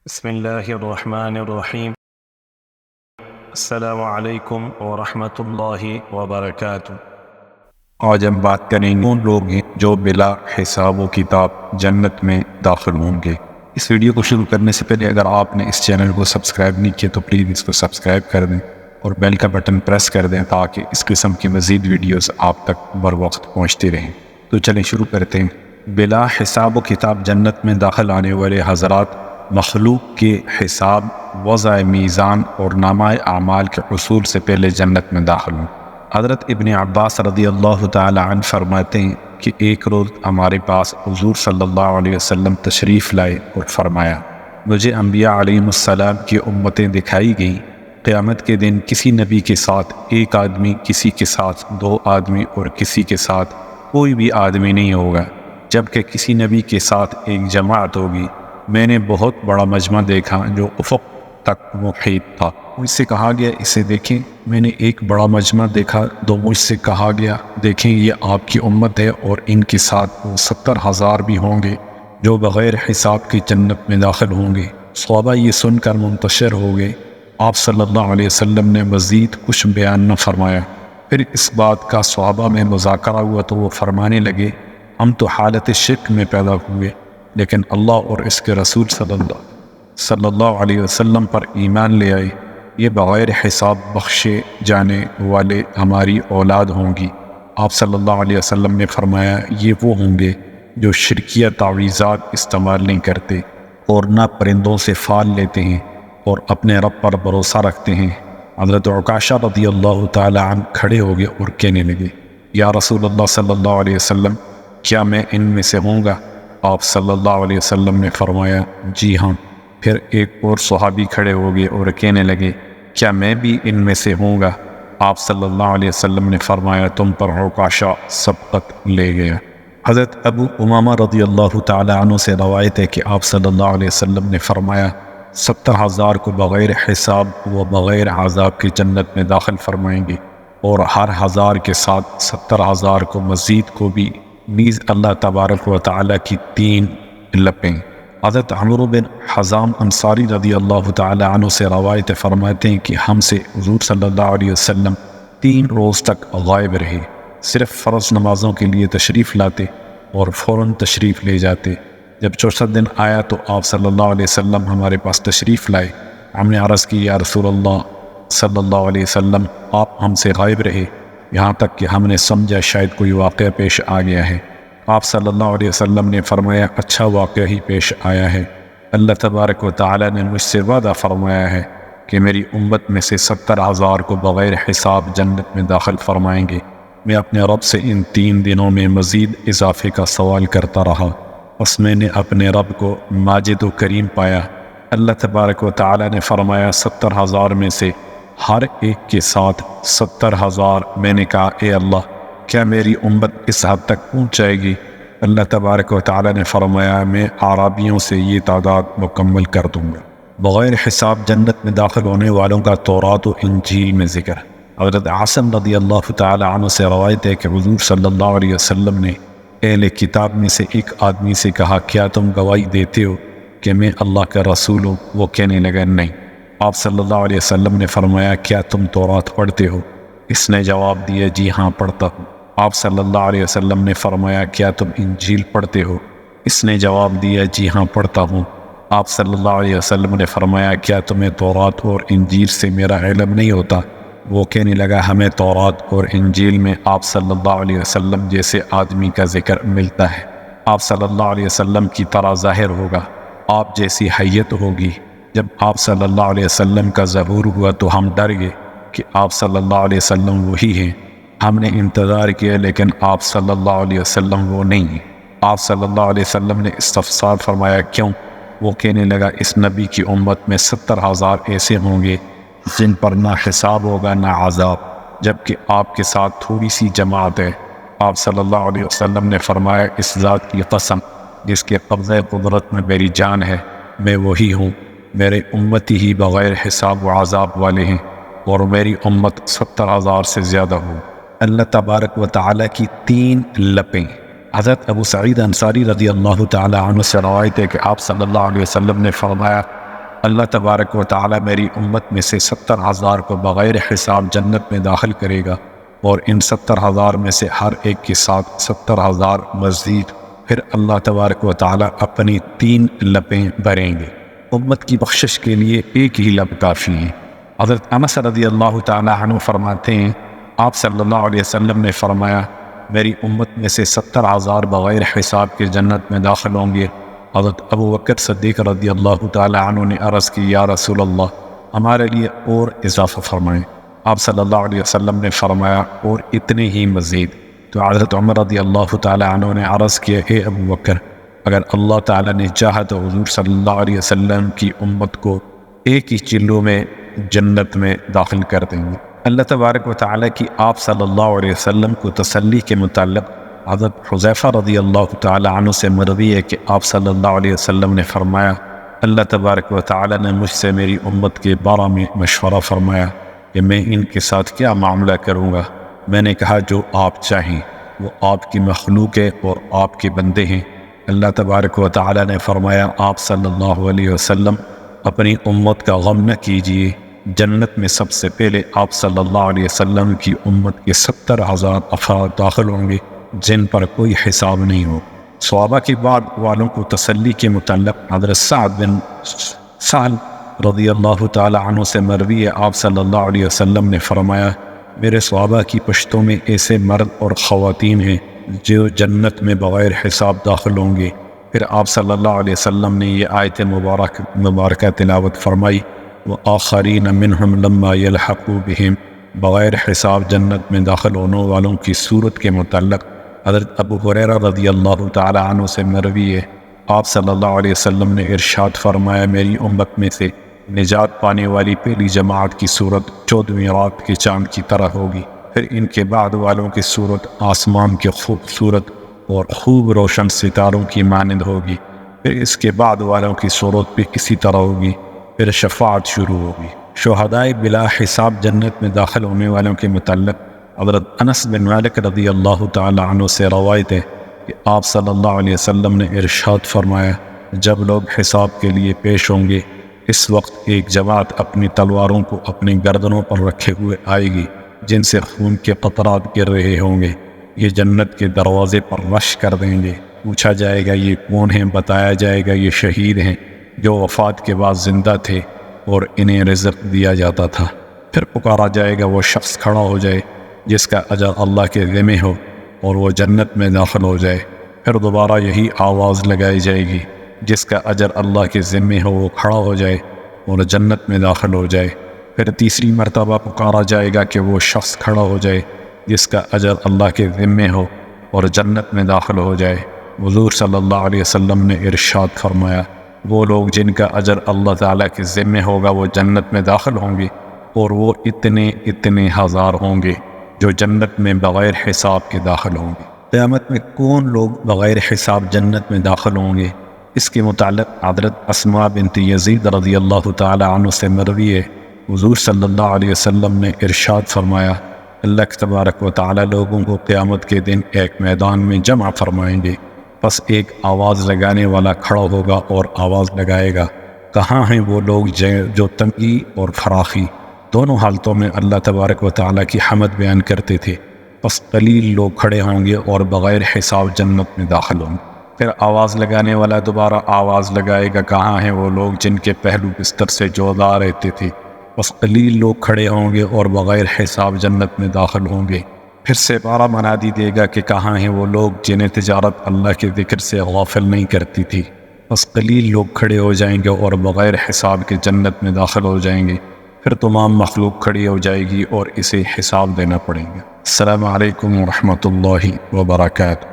بسم اللہ الرحمن الرحیم۔ السلام علیکم ورحمۃ اللہ وبرکاتہ۔ آج ہم بات کریں گے ان لوگ ہیں جو بلا حساب و کتاب جنت میں داخل ہوں گے۔ اس ویڈیو کو شروع کرنے سے پہلے اگر آپ نے اس چینل کو سبسکرائب نہیں کیا تو پلیز اس کو سبسکرائب کر دیں اور بیل کا بٹن پریس کر دیں تاکہ اس قسم کی مزید ویڈیوز آپ تک بر وقت پہنچتی رہیں۔ تو چلیں شروع کرتے ہیں۔ بلا حساب و کتاب جنت میں داخل آنے والے حضرات مخلوق کے حساب، وضع میزان اور نامہ اعمال کے حصول سے پہلے جنت میں داخل ہوں۔ حضرت ابن عباس رضی اللہ تعالی عنہ فرماتے ہیں کہ ایک روز ہمارے پاس حضور صلی اللہ علیہ وسلم تشریف لائے اور فرمایا، مجھے انبیاء علیہ السلام کی امتیں دکھائی گئیں۔ قیامت کے دن کسی نبی کے ساتھ ایک آدمی، کسی کے ساتھ دو آدمی اور کسی کے ساتھ کوئی بھی آدمی نہیں ہوگا، جبکہ کسی نبی کے ساتھ ایک جماعت ہوگی۔ میں نے بہت بڑا مجمع دیکھا جو افق تک محیط تھا۔ مجھ سے کہا گیا اسے دیکھیں۔ میں نے ایک بڑا مجمع دیکھا تو مجھ سے کہا گیا دیکھیں یہ آپ کی امت ہے اور ان کے ساتھ وہ 70,000 بھی ہوں گے جو بغیر حساب کے جنت میں داخل ہوں گے۔ صحابہ یہ سن کر منتشر ہو گئے۔ آپ صلی اللہ علیہ وسلم نے مزید کچھ بیان نہ فرمایا۔ پھر اس بات کا صحابہ میں مذاکرہ ہوا تو وہ فرمانے لگے، ہم تو حالت شرک میں پیدا ہوئے لیکن اللہ اور اس کے رسول صلی اللہ علیہ وسلم پر ایمان لے آئے۔ یہ بغیر حساب بخشے جانے والے ہماری اولاد ہوں گی۔ آپ صلی اللہ علیہ وسلم نے فرمایا، یہ وہ ہوں گے جو شرکیہ تعویذات استعمال نہیں کرتے اور نہ پرندوں سے فال لیتے ہیں اور اپنے رب پر بھروسہ رکھتے ہیں۔ حضرت عکاشہ رضی اللہ تعالی عنہ کھڑے ہو گئے اور کہنے لگے، یا رسول اللہ صلی اللہ علیہ وسلم، کیا میں ان میں سے ہوں گا؟ آپ صلی اللہ علیہ وسلم نے فرمایا، جی ہاں۔ پھر ایک اور صحابی کھڑے ہو گئے اور کہنے لگے، کیا میں بھی ان میں سے ہوں گا؟ آپ صلی اللہ علیہ وسلم نے فرمایا، تم پر عکاشہ سبقت لے گیا۔ حضرت ابو امامہ رضی اللہ تعالی عنہ سے روایت ہے کہ آپ صلی اللہ علیہ وسلم نے فرمایا، 70,000 کو بغیر حساب و بغیر عذاب کی جنت میں داخل فرمائیں گے، اور ہر 1000 کے ساتھ 70,000 کو مزید کو بھی نیز اللہ تبارک و تعالی کی 3 لپیں۔ حضرت عمرو بن حزام انصاری رضی اللہ تعالی عنہ سے روایت فرماتے ہیں کہ ہم سے حضور صلی اللہ علیہ وسلم 3 روز تک غائب رہے، صرف فرض نمازوں کے لیے تشریف لاتے اور فوراً تشریف لے جاتے۔ جب چوتھا دن آیا تو آپ صلی اللہ علیہ وسلم ہمارے پاس تشریف لائے۔ ہم نے عرض کی، یا رسول اللہ صلی اللہ علیہ وسلم، آپ ہم سے غائب رہے، یہاں تک کہ ہم نے سمجھا شاید کوئی واقعہ پیش آ گیا ہے۔ آپ صلی اللہ علیہ وسلم نے فرمایا، اچھا واقعہ ہی پیش آیا ہے۔ اللہ تبارک و تعالی نے مجھ سے وعدہ فرمایا ہے کہ میری امت میں سے 70,000 کو بغیر حساب جنت میں داخل فرمائیں گے۔ میں اپنے رب سے ان 3 دنوں میں مزید اضافے کا سوال کرتا رہا، بس میں نے اپنے رب کو ماجد و کریم پایا۔ اللہ تبارک و تعالی نے فرمایا، 70,000 میں سے ہر ایک کے ساتھ 70,000۔ میں نے کہا، اے اللہ، کیا میری امت اس حد تک پہنچ جائے گی؟ اللہ تبارک و تعالی نے فرمایا، میں اعرابیوں سے یہ تعداد مکمل کر دوں گا۔ بغیر حساب جنت میں داخل ہونے والوں کا تورات و انجیل میں ذکر۔ حضرت عاصم رضی اللہ تعالی عنہ سے روایت ہے کہ حضور صلی اللہ علیہ وسلم نے اہل کتاب میں سے ایک آدمی سے کہا، کیا تم گواہی دیتے ہو کہ میں اللہ کا رسول ہوں؟ وہ کہنے لگا، نہیں۔ آپ صلی اللہ علیہ وسلم نے فرمایا، کیا تم تورات پڑھتے ہو؟ اس نے جواب دیا، جی ہاں پڑھتا ہوں۔ آپ صلی اللہ علیہ وسلم نے فرمایا، کیا تم انجیل پڑھتے ہو؟ اس نے جواب دیا، جی ہاں پڑھتا ہوں۔ آپ صلی اللہ علیہ وسلم نے فرمایا، کیا تمہیں تورات اور انجیل سے میرا علم نہیں ہوتا؟ وہ کہنے لگا، ہمیں تورات اور انجیل میں آپ صلی اللہ علیہ وسلم جیسے آدمی کا ذکر ملتا ہے۔ آپ صلی اللہ علیہ وسلم کی طرح ظاہر ہوگا، آپ جیسی حیت ہوگی۔ جب آپ صلی اللہ علیہ وسلم کا ظہور ہوا تو ہم ڈر گئے کہ آپ صلی اللہ علیہ وسلم وہی ہیں۔ ہم نے انتظار کیا لیکن آپ صلی اللہ علیہ وسلم وہ نہیں ہیں۔ آپ صلی اللہ علیہ وسلم نے استفسار فرمایا، کیوں؟ وہ کہنے لگا، اس نبی کی امت میں 70,000 ایسے ہوں گے جن پر نہ حساب ہوگا نہ عذاب، جبکہ آپ کے ساتھ تھوڑی سی جماعت ہے۔ آپ صلی اللہ علیہ وسلم نے فرمایا، اس ذات کی قسم جس کے قبضہ قدرت میں میری جان ہے، میں وہی ہوں۔ میرے امتی ہی بغیر حساب و عذاب والے ہیں اور میری امت 70,000 سے زیادہ ہو۔ اللہ تبارک و تعالی کی 3 لپیں۔ حضرت ابو سعید انصاری رضی اللہ تعالی عنہ سے روایت ہے کہ آپ صلی اللہ علیہ وسلم نے فرمایا، اللہ تبارک و تعالی میری امت میں سے 70,000 کو بغیر حساب جنت میں داخل کرے گا، اور ان 70,000 میں سے ہر ایک کے ساتھ 70,000 مزید۔ پھر اللہ تبارک و تعالی اپنی 3 لبیں بھریں گے۔ امت کی بخشش کے لیے ایک ہی لب کافی ہے۔ حضرت انس رضی اللہ تعالی عنہ فرماتے ہیں، آپ صلی اللہ علیہ وسلم نے فرمایا، میری امت میں سے 70,000 بغیر حساب کے جنت میں داخل ہوں گے۔ حضرت ابو بکر صدیق رضی اللہ تعالی عنہ نے عرض کی، یا رسول اللہ، ہمارے لیے اور اضافہ فرمائیں۔ آپ صلی اللہ علیہ وسلم نے فرمایا، اور اتنے ہی مزید۔ تو حضرت عمر رضی اللہ تعالی عنہ نے عرض کیا، اے ابو بکر، اگر اللہ تعالی نے چاہا تو حضور صلی اللہ علیہ وسلم کی امت کو ایک ہی چلو میں جنت میں داخل کر دیں گے۔ اللہ تبارک و تعالی کی آپ صلی اللہ علیہ وسلم کو تسلی کے متعلق حضرت حذیفہ رضی اللہ تعالی عنہ سے مروی ہے کہ آپ صلی اللہ علیہ وسلم نے فرمایا، اللہ تبارک و تعالی نے مجھ سے میری امت کے بارے میں مشورہ فرمایا کہ میں ان کے ساتھ کیا معاملہ کروں گا۔ میں نے کہا، جو آپ چاہیں، وہ آپ کی مخلوق ہے اور آپ کے بندے ہیں۔ اللہ تبارک و تعالی نے فرمایا، آپ صلی اللہ علیہ وسلم اپنی امت کا غم نہ کیجیے، جنت میں سب سے پہلے آپ صلی اللہ علیہ وسلم کی امت کے 70,000 افراد داخل ہوں گے جن پر کوئی حساب نہیں ہو۔ صحابہ کے بعد والوں کو تسلی کے متعلق حضرت سعد بن سعد رضی اللہ تعالی عنہ سے مروی ہے، آپ صلی اللہ علیہ وسلم نے فرمایا، میرے صحابہ کی پشتوں میں ایسے مرد اور خواتین ہیں جو جنت میں بغیر حساب داخل ہوں گے۔ پھر آپ صلی اللہ علیہ وسلم نے یہ آیت مبارکہ تلاوت فرمائی، وآخرین منہم لما یلحقوا بہم، بغیر حساب جنت میں داخل ہونے والوں کی صورت کے متعلق حضرت ابو ہریرہ رضی اللہ تعالی عنہ سے مروی ہے، آپ صلی اللہ علیہ وسلم نے ارشاد فرمایا، میری امت میں سے نجات پانے والی پہلی جماعت کی صورت 14ویں رات کے چاند کی طرح ہوگی، پھر ان کے بعد والوں کی صورت آسمان کے خوبصورت اور خوب روشن ستاروں کی مانند ہوگی، پھر اس کے بعد والوں کی صورت بھی اسی طرح ہوگی، پھر شفاعت شروع ہوگی۔ شہدائے بلا حساب جنت میں داخل ہونے والوں کے متعلق حضرت انس بن مالک رضی اللہ تعالی عنہ سے روایت ہے کہ آپ صلی اللہ علیہ وسلم نے ارشاد فرمایا، جب لوگ حساب کے لیے پیش ہوں گے، اس وقت ایک جماعت اپنی تلواروں کو اپنی گردنوں پر رکھے ہوئے آئے گی جن سے خون کے قطرات گر رہے ہوں گے، یہ جنت کے دروازے پر رش کر دیں گے، پوچھا جائے گا یہ کون ہیں، بتایا جائے گا یہ شہید ہیں جو وفات کے بعد زندہ تھے اور انہیں رزق دیا جاتا تھا۔ پھر پکارا جائے گا وہ شخص کھڑا ہو جائے جس کا اجر اللہ کے ذمہ ہو اور وہ جنت میں داخل ہو جائے، پھر دوبارہ یہی آواز لگائی جائے گی، جس کا اجر اللہ کے ذمہ ہو وہ کھڑا ہو جائے اور جنت میں داخل ہو جائے، پھر تیسری مرتبہ پکارا جائے گا کہ وہ شخص کھڑا ہو جائے جس کا اجر اللہ کے ذمہ ہو اور جنت میں داخل ہو جائے۔ حضور صلی اللہ علیہ وسلم نے ارشاد فرمایا، وہ لوگ جن کا اجر اللہ تعالیٰ کے ذمہ ہوگا وہ جنت میں داخل ہوں گے، اور وہ اتنے ہزار ہوں گے جو جنت میں بغیر حساب کے داخل ہوں گے۔ قیامت میں کون لوگ بغیر حساب جنت میں داخل ہوں گے، اس کے متعلق حضرت اسماء بنت یزید رضی اللہ تعالی عنہ سے مروی ہے، حضور صلی اللہ علیہ وسلم نے ارشاد فرمایا، اللہ تبارک و تعالی لوگوں کو قیامت کے دن ایک میدان میں جمع فرمائیں گے، بس ایک آواز لگانے والا کھڑا ہوگا اور آواز لگائے گا، کہاں ہیں وہ لوگ جو تنگی اور فراخی دونوں حالتوں میں اللہ تبارک و تعالی کی حمد بیان کرتے تھے، بس قلیل لوگ کھڑے ہوں گے اور بغیر حساب جنت میں داخل ہوں گے۔ پھر آواز لگانے والا دوبارہ آواز لگائے گا، کہاں ہیں وہ لوگ جن کے پہلو بستر سے جودا رہتے تھے، بس قلیل لوگ کھڑے ہوں گے اور بغیر حساب جنت میں داخل ہوں گے۔ پھر سے بارہ منادی دے گا کہ کہاں ہیں وہ لوگ جنہیں تجارت اللہ کے ذکر سے غافل نہیں کرتی تھی، بس قلیل لوگ کھڑے ہو جائیں گے اور بغیر حساب کے جنت میں داخل ہو جائیں گے۔ پھر تمام مخلوق کھڑی ہو جائے گی اور اسے حساب دینا پڑے گا۔ السلام علیکم ورحمۃ اللہ وبرکاتہ۔